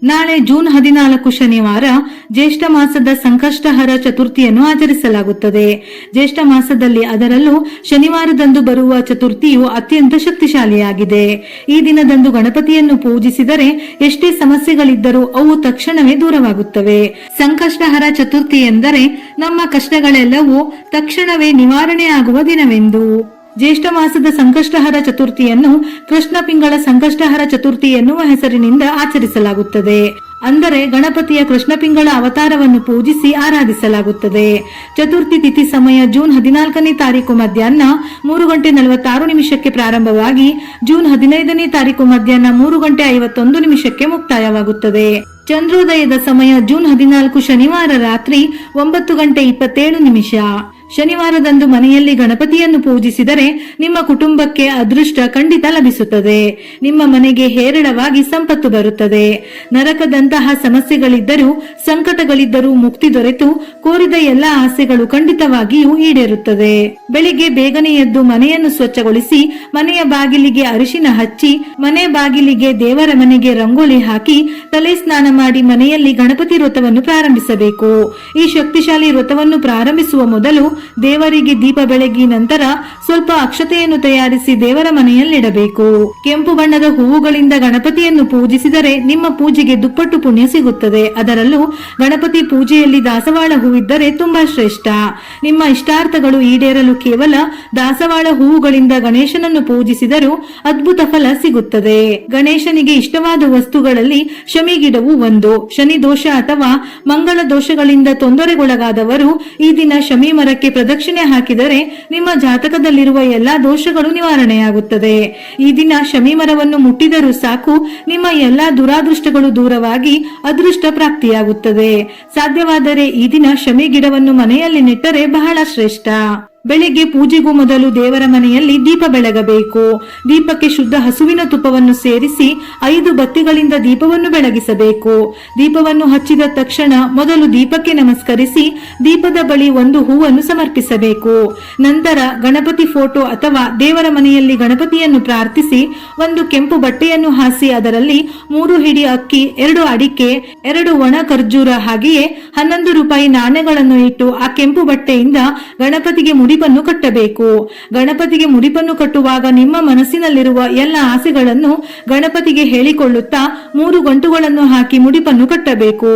ನಾಳೆ ಜೂನ್ 14 ಶನಿವಾರ ಜ್ಯೇಷ್ಠ ಮಾಸದ ಸಂಕಷ್ಟಹರ ಚತುರ್ಥಿಯನ್ನು ಆಚರಿಸಲಾಗುತ್ತದೆ. ಜ್ಯೇಷ್ಠ ಮಾಸದಲ್ಲಿ ಅದರಲ್ಲೂ ಶನಿವಾರದಂದು ಬರುವ ಚತುರ್ಥಿಯು ಅತ್ಯಂತ ಶಕ್ತಿಶಾಲಿಯಾಗಿದೆ. ಈ ದಿನದಂದು ಗಣಪತಿಯನ್ನು ಪೂಜಿಸಿದರೆ ಎಷ್ಟೇ ಸಮಸ್ಯೆಗಳಿದ್ದರೂ ಅವು ತಕ್ಷಣವೇ ದೂರವಾಗುತ್ತವೆ. ಸಂಕಷ್ಟಹರ ಚತುರ್ಥಿ ಎಂದರೆ ನಮ್ಮ ಕಷ್ಟಗಳೆಲ್ಲವೂ ತಕ್ಷಣವೇ ನಿವಾರಣೆ ಆಗುವ ದಿನವೆಂದು. ಜ್ಯೇಷ್ಠ ಮಾಸದ ಸಂಕಷ್ಟಹರ ಚತುರ್ಥಿಯನ್ನು ಕೃಷ್ಣ ಪಿಂಗಳ ಸಂಕಷ್ಟಹರ ಚತುರ್ಥಿ ಎನ್ನುವ ಹೆಸರಿನಿಂದ ಆಚರಿಸಲಾಗುತ್ತದೆ. ಅಂದರೆ ಗಣಪತಿಯ ಕೃಷ್ಣ ಪಿಂಗಳ ಅವತಾರವನ್ನು ಪೂಜಿಸಿ ಆರಾಧಿಸಲಾಗುತ್ತದೆ. ಚತುರ್ಥಿ ತಿಥಿ ಸಮಯ ಜೂನ್ 14ನೇ ತಾರೀಕು ಮಧ್ಯಾಹ್ನ 3:46 ಪ್ರಾರಂಭವಾಗಿ ಜೂನ್ 15ನೇ ತಾರೀಕು ಮಧ್ಯಾಹ್ನ 3:51 ಮುಕ್ತಾಯವಾಗುತ್ತದೆ. ಚಂದ್ರೋದಯದ ಸಮಯ ಜೂನ್ 14 ಶನಿವಾರ ರಾತ್ರಿ 9:27. ಶನಿವಾರದಂದು ಮನೆಯಲ್ಲಿ ಗಣಪತಿಯನ್ನು ಪೂಜಿಸಿದರೆ ನಿಮ್ಮ ಕುಟುಂಬಕ್ಕೆ ಅದೃಷ್ಟ ಖಂಡಿತ ಲಭಿಸುತ್ತದೆ. ನಿಮ್ಮ ಮನೆಗೆ ಹೇರಳವಾಗಿ ಸಂಪತ್ತು ಬರುತ್ತದೆ. ನರಕದಂತಹ ಸಮಸ್ಯೆಗಳಿದ್ದರೂ ಸಂಕಟಗಳಿದ್ದರೂ ಮುಕ್ತಿ ದೊರೆತು ಕೋರಿದ ಎಲ್ಲ ಆಸೆಗಳು ಖಂಡಿತವಾಗಿಯೂ ಈಡೇರುತ್ತದೆ. ಬೆಳಿಗ್ಗೆ ಬೇಗನೆ ಎದ್ದು ಮನೆಯನ್ನು ಸ್ವಚ್ಛಗೊಳಿಸಿ ಮನೆಯ ಬಾಗಿಲಿಗೆ ಅರಿಶಿನ ಹಚ್ಚಿ ಮನೆ ಬಾಗಿಲಿಗೆ ದೇವರ ಮನೆಗೆ ರಂಗೋಲಿ ಹಾಕಿ ತಲೆ ಸ್ನಾನ ಮಾಡಿ ಮನೆಯಲ್ಲಿ ಗಣಪತಿ ವ್ರತವನ್ನು ಪ್ರಾರಂಭಿಸಬೇಕು. ಈ ಶಕ್ತಿಶಾಲಿ ವ್ರತವನ್ನು ಪ್ರಾರಂಭಿಸುವ ಮೊದಲು ದೇವರಿಗೆ ದೀಪ ಬೆಳಗಿ ನಂತರ ಸ್ವಲ್ಪ ಅಕ್ಷತೆಯನ್ನು ತಯಾರಿಸಿ ದೇವರ ಮನೆಯಲ್ಲಿಡಬೇಕು. ಕೆಂಪು ಬಣ್ಣದ ಹೂವುಗಳಿಂದ ಗಣಪತಿಯನ್ನು ಪೂಜಿಸಿದರೆ ನಿಮ್ಮ ಪೂಜೆಗೆ ದುಪ್ಪಟ್ಟು ಪುಣ್ಯ ಸಿಗುತ್ತದೆ. ಅದರಲ್ಲೂ ಗಣಪತಿ ಪೂಜೆಯಲ್ಲಿ ದಾಸವಾಳ ಹೂವಿದ್ದರೆ ತುಂಬಾ ಶ್ರೇಷ್ಠ. ನಿಮ್ಮ ಇಷ್ಟಾರ್ಥಗಳು ಈಡೇರಲು ಕೇವಲ ದಾಸವಾಳ ಹೂವುಗಳಿಂದ ಗಣೇಶನನ್ನು ಪೂಜಿಸಿದರೂ ಅದ್ಭುತ ಫಲ ಸಿಗುತ್ತದೆ. ಗಣೇಶನಿಗೆ ಇಷ್ಟವಾದ ವಸ್ತುಗಳಲ್ಲಿ ಶಮಿ ಗಿಡವು ಒಂದು. ಶನಿ ದೋಷ ಅಥವಾ ಮಂಗಳ ದೋಷಗಳಿಂದ ತೊಂದರೆಗೊಳಗಾದವರು ಈ ದಿನ ಶಮಿ ಮರಕ್ಕೆ ಪ್ರದಕ್ಷಿಣೆ ಹಾಕಿದರೆ ನಿಮ್ಮ ಜಾತಕದಲ್ಲಿರುವ ಎಲ್ಲಾ ದೋಷಗಳು ನಿವಾರಣೆಯಾಗುತ್ತದೆ. ಈ ದಿನ ಶಮಿ ಮರವನ್ನು ಮುಟ್ಟಿದರೂ ಸಾಕು, ನಿಮ್ಮ ಎಲ್ಲಾ ದುರಾದೃಷ್ಟಗಳು ದೂರವಾಗಿ ಅದೃಷ್ಟ ಪ್ರಾಪ್ತಿಯಾಗುತ್ತದೆ. ಸಾಧ್ಯವಾದರೆ ಈ ದಿನ ಶಮಿ ಗಿಡವನ್ನು ಮನೆಯಲ್ಲಿ ನೆಟ್ಟರೆ ಬಹಳ ಶ್ರೇಷ್ಠ. ಬೆಳಿಗ್ಗೆ ಪೂಜೆಗೂ ಮೊದಲು ದೇವರ ಮನೆಯಲ್ಲಿ ದೀಪ ಬೆಳಗಬೇಕು. ದೀಪಕ್ಕೆ ಶುದ್ಧ ಹಸುವಿನ ತುಪ್ಪವನ್ನು ಸೇರಿಸಿ 5 ಬತ್ತಿಗಳಿಂದ ದೀಪವನ್ನು ಬೆಳಗಿಸಬೇಕು. ದೀಪವನ್ನು ಹಚ್ಚಿದ ತಕ್ಷಣ ಮೊದಲು ದೀಪಕ್ಕೆ ನಮಸ್ಕರಿಸಿ ದೀಪದ ಬಳಿ ಒಂದು ಹೂವನ್ನು ಸಮರ್ಪಿಸಬೇಕು. ನಂತರ ಗಣಪತಿ ಫೋಟೋ ಅಥವಾ ದೇವರ ಮನೆಯಲ್ಲಿ ಗಣಪತಿಯನ್ನು ಪ್ರಾರ್ಥಿಸಿ ಒಂದು ಕೆಂಪು ಬಟ್ಟೆಯನ್ನು ಹಾಸಿ ಅದರಲ್ಲಿ 3 ಹಿಡಿ ಅಕ್ಕಿ, 2 ಅಡಿಕೆ, 2 ಒಣ ಖರ್ಜೂರ ಹಾಗೆಯೇ 11 ರೂಪಾಯಿ ನಾಣ್ಯಗಳನ್ನು ಇಟ್ಟು ಆ ಕೆಂಪು ಬಟ್ಟೆಯಿಂದ ಗಣಪತಿಗೆ ಮುಡಿಪನ್ನು ಕಟ್ಟಬೇಕು. ಗಣಪತಿಗೆ ಮುಡಿಪನ್ನು ಕಟ್ಟುವಾಗ ನಿಮ್ಮ ಮನಸ್ಸಿನಲ್ಲಿರುವ ಎಲ್ಲ ಆಸೆಗಳನ್ನು ಗಣಪತಿಗೆ ಹೇಳಿಕೊಳ್ಳುತ್ತಾ 3 ಗಂಟುಗಳನ್ನು ಹಾಕಿ ಮುಡಿಪನ್ನು ಕಟ್ಟಬೇಕು.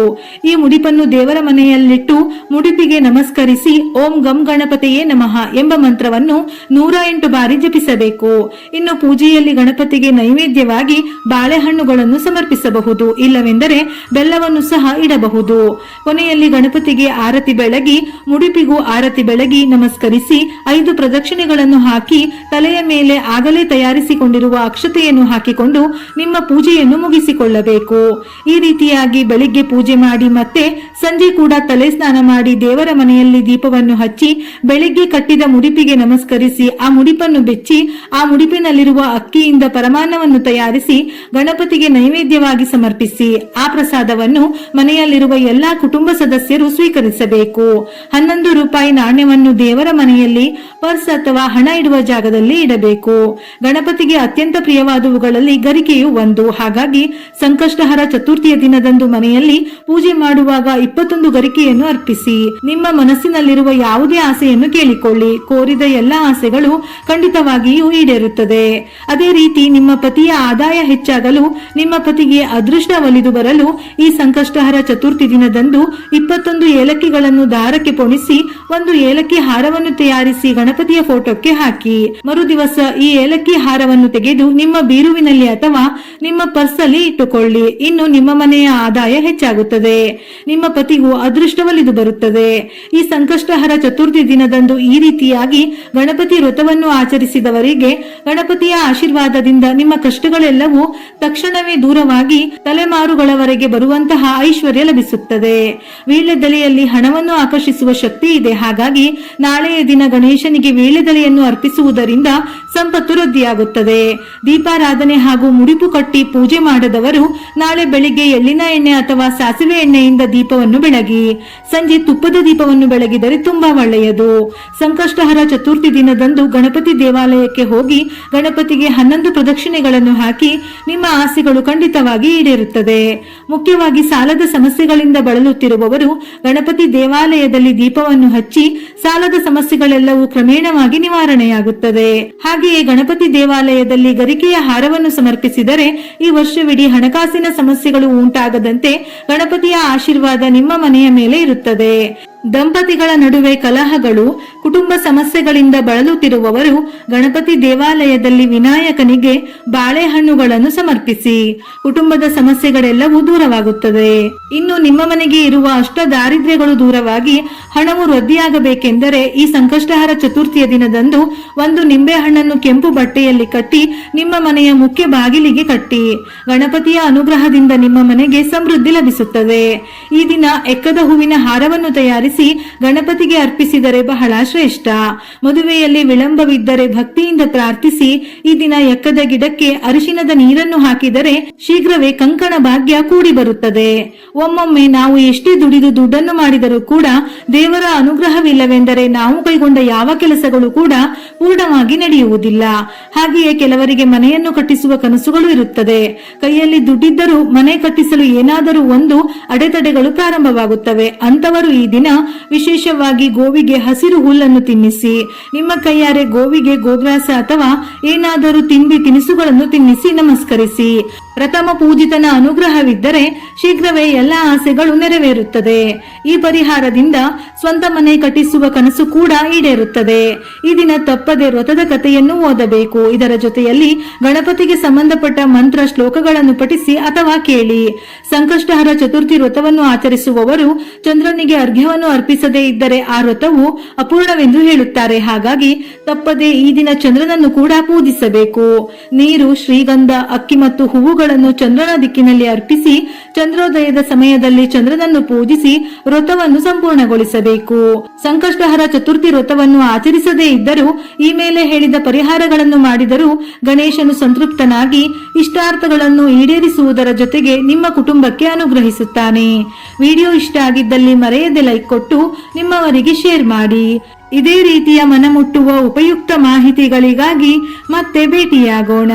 ಈ ಮುಡಿಪನ್ನು ದೇವರ ಮನೆಯಲ್ಲಿಟ್ಟು ಮುಡಿಪಿಗೆ ನಮಸ್ಕರಿಸಿ ಓಂ ಗಂ ಗಣಪತಿಯೇ ನಮಃ ಎಂಬ ಮಂತ್ರವನ್ನು 108 ಬಾರಿ ಜಪಿಸಬೇಕು. ಇನ್ನು ಪೂಜೆಯಲ್ಲಿ ಗಣಪತಿಗೆ ನೈವೇದ್ಯವಾಗಿ ಬಾಳೆಹಣ್ಣುಗಳನ್ನು ಸಮರ್ಪಿಸಬಹುದು, ಇಲ್ಲವೆಂದರೆ ಬೆಲ್ಲವನ್ನು ಸಹ ಇಡಬಹುದು. ಕೊನೆಯಲ್ಲಿ ಗಣಪತಿಗೆ ಆರತಿ ಬೆಳಗಿ ಮುಡಿಪಿಗೂ ಆರತಿ ಬೆಳಗಿ ನಮಸ್ಕರಿಸಿ 5 ಪ್ರದಕ್ಷಿಣೆಗಳನ್ನು ಹಾಕಿ ತಲೆಯ ಮೇಲೆ ಆಗಲೇ ತಯಾರಿಸಿಕೊಂಡಿರುವ ಅಕ್ಷತೆಯನ್ನು ಹಾಕಿಕೊಂಡು ನಿಮ್ಮ ಪೂಜೆಯನ್ನು ಮುಗಿಸಿಕೊಳ್ಳಬೇಕು. ಈ ರೀತಿಯಾಗಿ ಬೆಳಿಗ್ಗೆ ಪೂಜೆ ಮಾಡಿ ಮತ್ತೆ ಸಂಜೆ ಕೂಡ ತಲೆ ಸ್ನಾನ ಮಾಡಿ ದೇವರ ಮನೆಯಲ್ಲಿ ದೀಪವನ್ನು ಹಚ್ಚಿ ಬೆಳಿಗ್ಗೆ ಕಟ್ಟಿದ ಮುಡಿಪಿಗೆ ನಮಸ್ಕರಿಸಿ ಆ ಮುಡಿಪನ್ನು ಬೆಚ್ಚಿ ಆ ಮುಡಿಪಿನಲ್ಲಿರುವ ಅಕ್ಕಿಯಿಂದ ಪರಮಾನ್ನವನ್ನು ತಯಾರಿಸಿ ಗಣಪತಿಗೆ ನೈವೇದ್ಯವಾಗಿ ಸಮರ್ಪಿಸಿ ಆ ಪ್ರಸಾದವನ್ನು ಮನೆಯಲ್ಲಿರುವ ಎಲ್ಲಾ ಕುಟುಂಬ ಸದಸ್ಯರು ಸ್ವೀಕರಿಸಬೇಕು. 11 ರೂಪಾಯಿ ನಾಣ್ಯವನ್ನು ದೇವರ ಮನೆಯಲ್ಲಿ ಪರ್ಸ್ ಅಥವಾ ಹಣ ಇಡುವ ಜಾಗದಲ್ಲಿ ಇಡಬೇಕು. ಗಣಪತಿಗೆ ಅತ್ಯಂತ ಪ್ರಿಯವಾದವುಗಳಲ್ಲಿ ಗರಿಕೆಯು ಒಂದು. ಹಾಗಾಗಿ ಸಂಕಷ್ಟಹರ ಚತುರ್ಥಿಯ ದಿನದಂದು ಮನೆಯಲ್ಲಿ ಪೂಜೆ ಮಾಡುವಾಗ 21 ಗರಿಕೆಯನ್ನು ಅರ್ಪಿಸಿ. ನಿಮ್ಮ ಮನಸ್ಸಿನಲ್ಲಿರುವ ಯಾವುದೇ ಆಸೆಯನ್ನು ಕೇಳಿಕೊಳ್ಳಿ. ಕೋರಿದ ಎಲ್ಲ ಆಸೆಗಳು ಖಂಡಿತವಾಗಿಯೂ ಈಡೇರುತ್ತದೆ. ಅದೇ ರೀತಿ ನಿಮ್ಮ ಪತಿಯ ಆದಾಯ ಹೆಚ್ಚಾಗಲು, ನಿಮ್ಮ ಪತಿಗೆ ಅದೃಷ್ಟ ಒಲಿದು ಬರಲು ಈ ಸಂಕಷ್ಟಹರ ಚತುರ್ಥಿ ದಿನದಂದು 21 ಏಲಕ್ಕಿಗಳನ್ನು ದಾರಕ್ಕೆ ಪೊಣಿಸಿ ಒಂದು ಏಲಕ್ಕಿ ಹಾರವನ್ನು ತಯಾರಿಸಿ ಗಣಪತಿಯ ಫೋಟೋಕ್ಕೆ ಹಾಕಿ. ಮರುದಿವಸ ಈ ಏಲಕ್ಕಿ ಹಾರವನ್ನು ತೆಗೆದು ನಿಮ್ಮ ಬೀರುವಿನಲ್ಲಿ ಅಥವಾ ನಿಮ್ಮ ಪರ್ಸ್ ಅಲ್ಲಿ ಇಟ್ಟುಕೊಳ್ಳಿ. ಇನ್ನು ನಿಮ್ಮ ಮನೆಯ ಆದಾಯ ಹೆಚ್ಚಾಗುತ್ತದೆ, ನಿಮ್ಮ ಪತಿಗೂ ಅದೃಷ್ಟ ಒಲಿದು ಬರುತ್ತದೆ. ಈ ಸಂಕಷ್ಟಹರ ಚತುರ್ಥಿ ದಿನದಂದು ಈ ರೀತಿಯಾಗಿ ಗಣಪತಿ ವ್ರತವನ್ನು ಆಚರಿಸಿದವರಿಗೆ ಗಣಪತಿಯ ಆಶೀರ್ವಾದದಿಂದ ನಿಮ್ಮ ಕಷ್ಟಗಳೆಲ್ಲವೂ ತಕ್ಷಣವೇ ದೂರವಾಗಿ ತಲೆಮಾರುಗಳವರೆಗೆ ಬರುವಂತಹ ಐಶ್ವರ್ಯ ಲಭಿಸುತ್ತದೆ. ವೀಳ್ಯದೆಲೆಯಲ್ಲಿ ಹಣವನ್ನು ಆಕರ್ಷಿಸುವ ಶಕ್ತಿ ಇದೆ. ಹಾಗಾಗಿ ನಾಳೆಯ ದಿನ ಗಣೇಶನಿಗೆ ವೀಳ್ಯದೆಲೆಯನ್ನು ಅರ್ಪಿಸುವುದರಿಂದ ಸಂಪತ್ತು ವೃದ್ಧಿಯಾಗುತ್ತದೆ. ದೀಪಾರಾಧನೆ ಹಾಗೂ ಮುಡಿಪು ಕಟ್ಟಿ ಪೂಜೆ ಮಾಡದವರು ನಾಳೆ ಬೆಳಿಗ್ಗೆ ಎಳ್ಳಿನ ಎಣ್ಣೆ ಅಥವಾ ಸಾಸಿವೆ ಎಣ್ಣೆಯಿಂದ ದೀಪವನ್ನು ಬೆಳಗಿ ಸಂಜೆ ತುಪ್ಪದ ದೀಪವನ್ನು ಬೆಳಗಿದರೆ ತುಂಬಾ ಒಳ್ಳೆಯದು. ಸಂಕಷ್ಟಹರ ಚತುರ್ಥಿ ದಿನದಂದು ಗಣಪತಿ ದೇವಾಲಯಕ್ಕೆ ಹೋಗಿ ಗಣಪತಿಗೆ 11 ಪ್ರದಕ್ಷಿಣೆಗಳನ್ನು ಹಾಕಿ ನಿಮ್ಮ ಆಸೆಗಳು ಖಂಡಿತವಾಗಿ ಈಡೇರುತ್ತದೆ. ಮುಖ್ಯವಾಗಿ ಸಾಲದ ಸಮಸ್ಯೆಗಳಿಂದ ಬಳಲುತ್ತಿರುವವರು ಗಣಪತಿ ದೇವಾಲಯದಲ್ಲಿ ದೀಪವನ್ನು ಹಚ್ಚಿ ಸಾಲದ ಸಮಸ್ಯೆಗಳೆಲ್ಲವೂ ಕ್ರಮೇಣವಾಗಿ ನಿವಾರಣೆಯಾಗುತ್ತದೆ. ಹಾಗೆಯೇ ಗಣಪತಿ ದೇವಾಲಯದಲ್ಲಿ ಗರಿಕೆಯ ಹಾರವನ್ನು ಸಮರ್ಪಿಸಿದರೆ ಈ ವರ್ಷವಿಡೀ ಹಣಕಾಸಿನ ಸಮಸ್ಯೆಗಳು ಉಂಟಾಗದಂತೆ ಗಣಪತಿಯ ಆಶೀರ್ವಾದ ನಿಮ್ಮ ಮನೆಯ ಮೇಲೆ ಇರುತ್ತದೆ. ದಂಪತಿಗಳ ನಡುವೆ ಕಲಹಗಳು, ಕುಟುಂಬ ಸಮಸ್ಯೆಗಳಿಂದ ಬಳಲುತ್ತಿರುವವರು ಗಣಪತಿ ದೇವಾಲಯದಲ್ಲಿ ವಿನಾಯಕನಿಗೆ ಬಾಳೆಹಣ್ಣುಗಳನ್ನು ಸಮರ್ಪಿಸಿ ಕುಟುಂಬದ ಸಮಸ್ಯೆಗಳೆಲ್ಲವೂ ದೂರವಾಗುತ್ತದೆ. ಇನ್ನು ನಿಮ್ಮ ಮನೆಗೆ ಇರುವ ಅಷ್ಟ ದಾರಿದ್ರ್ಯಗಳು ದೂರವಾಗಿ ಹಣವು ವೃದ್ಧಿಯಾಗಬೇಕೆಂದರೆ ಈ ಸಂಕಷ್ಟಹರ ಚತುರ್ಥಿಯ ದಿನದಂದು ಒಂದು ನಿಂಬೆ ಹಣ್ಣನ್ನು ಕೆಂಪು ಬಟ್ಟೆಯಲ್ಲಿ ಕಟ್ಟಿ ನಿಮ್ಮ ಮನೆಯ ಮುಖ್ಯ ಬಾಗಿಲಿಗೆ ಕಟ್ಟಿ. ಗಣಪತಿಯ ಅನುಗ್ರಹದಿಂದ ನಿಮ್ಮ ಮನೆಗೆ ಸಮೃದ್ಧಿ ಲಭಿಸುತ್ತದೆ. ಈ ದಿನ ಎಕ್ಕದ ಹೂವಿನ ಹಾರವನ್ನು ತಯಾರಿಸಿ ಗಣಪತಿಗೆ ಅರ್ಪಿಸಿದರೆ ಬಹಳ ಶ್ರೇಷ್ಠ. ಮದುವೆಯಲ್ಲಿ ವಿಳಂಬವಿದ್ದರೆ ಭಕ್ತಿಯಿಂದ ಪ್ರಾರ್ಥಿಸಿ ಈ ದಿನ ಎಕ್ಕದ ಗಿಡಕ್ಕೆ ಅರಿಶಿನದ ನೀರನ್ನು ಹಾಕಿದರೆ ಶೀಘ್ರವೇ ಕಂಕಣ ಭಾಗ್ಯ ಕೂಡಿ ಬರುತ್ತದೆ. ಒಮ್ಮೊಮ್ಮೆ ನಾವು ಎಷ್ಟೇ ದುಡಿದು ದುಡ್ಡನ್ನು ಮಾಡಿದರೂ ಕೂಡ ದೇವರ ಅನುಗ್ರಹವಿಲ್ಲವೆಂದರೆ ನಾವು ಕೈಗೊಂಡ ಯಾವ ಕೆಲಸಗಳು ಕೂಡ ಪೂರ್ಣವಾಗಿ ನಡೆಯುವುದಿಲ್ಲ. ಹಾಗೆಯೇ ಕೆಲವರಿಗೆ ಮನೆಯನ್ನು ಕಟ್ಟಿಸುವ ಕನಸುಗಳು ಇರುತ್ತದೆ. ಕೈಯಲ್ಲಿ ದುಡ್ಡಿದ್ದರೂ ಮನೆ ಕಟ್ಟಿಸಲು ಏನಾದರೂ ಒಂದು ಅಡೆತಡೆಗಳು ಪ್ರಾರಂಭವಾಗುತ್ತವೆ. ಅಂತವರು ಈ ದಿನ ವಿಶೇಷವಾಗಿ ಗೋವಿಗೆ ಹಸಿರು ಹುಲ್ಲನ್ನು ತಿನ್ನಿಸಿ, ನಿಮ್ಮ ಕೈಯಾರೆ ಗೋವಿಗೆ ಗೋಗ್ರಾಸ ಅಥವಾ ಏನಾದರೂ ತಿಂಡಿ ತಿನಿಸುಗಳನ್ನು ತಿನ್ನಿಸಿ ನಮಸ್ಕರಿಸಿ. ಪ್ರಥಮ ಪೂಜಿತನ ಅನುಗ್ರಹವಿದ್ದರೆ ಶೀಘ್ರವೇ ಎಲ್ಲ ಆಸೆಗಳು ನೆರವೇರುತ್ತದೆ. ಈ ಪರಿಹಾರದಿಂದ ಸ್ವಂತ ಮನೆ ಕಟ್ಟಿಸುವ ಕನಸು ಕೂಡ ಈಡೇರುತ್ತದೆ. ಈ ದಿನ ತಪ್ಪದೆ ವ್ರತದ ಕಥೆಯನ್ನು ಓದಬೇಕು. ಇದರ ಜೊತೆಯಲ್ಲಿ ಗಣಪತಿಗೆ ಸಂಬಂಧಪಟ್ಟ ಮಂತ್ರ ಶ್ಲೋಕಗಳನ್ನು ಪಠಿಸಿ ಅಥವಾ ಕೇಳಿ. ಸಂಕಷ್ಟಹರ ಚತುರ್ಥಿ ವ್ರತವನ್ನು ಆಚರಿಸುವವರು ಚಂದ್ರನಿಗೆ ಅರ್ಘ್ಯವನ್ನು ಅರ್ಪಿಸದೇ ಇದ್ದರೆ ಆ ವ್ರತವು ಅಪೂರ್ಣವೆಂದು ಹೇಳುತ್ತಾರೆ. ಹಾಗಾಗಿ ತಪ್ಪದೆ ಈ ದಿನ ಚಂದ್ರನನ್ನು ಕೂಡ ಪೂಜಿಸಬೇಕು. ನೀರು, ಶ್ರೀಗಂಧ, ಅಕ್ಕಿ ಮತ್ತು ಹೂವುಗಳನ್ನು ಚಂದ್ರನ ದಿಕ್ಕಿನಲ್ಲಿ ಅರ್ಪಿಸಿ ಚಂದ್ರೋದಯದ ಸಮಯದಲ್ಲಿ ಚಂದ್ರನನ್ನು ಪೂಜಿಸಿ ವ್ರತವನ್ನು ಸಂಪೂರ್ಣಗೊಳಿಸಬೇಕು. ಸಂಕಷ್ಟಹರ ಚತುರ್ಥಿ ವ್ರತವನ್ನು ಆಚರಿಸದೇ ಇದ್ದರೂ ಈ ಮೇಲೆ ಹೇಳಿದ ಪರಿಹಾರಗಳನ್ನು ಮಾಡಿದರೂ ಗಣೇಶನು ಸಂತೃಪ್ತನಾಗಿ ಇಷ್ಟಾರ್ಥಗಳನ್ನು ಈಡೇರಿಸುವುದರ ಜೊತೆಗೆ ನಿಮ್ಮ ಕುಟುಂಬಕ್ಕೆ ಅನುಗ್ರಹಿಸುತ್ತಾನೆ. ವಿಡಿಯೋ ಇಷ್ಟ ಆಗಿದ್ದಲ್ಲಿ ಮರೆಯದೆ ಲೈಕ್ ಕೊಟ್ಟು ನಿಮ್ಮವರಿಗೆ ಶೇರ್ ಮಾಡಿ. ಇದೇ ರೀತಿಯ ಮನಮುಟ್ಟುವ ಉಪಯುಕ್ತ ಮಾಹಿತಿಗಳಿಗಾಗಿ ಮತ್ತೆ ಭೇಟಿಯಾಗೋಣ.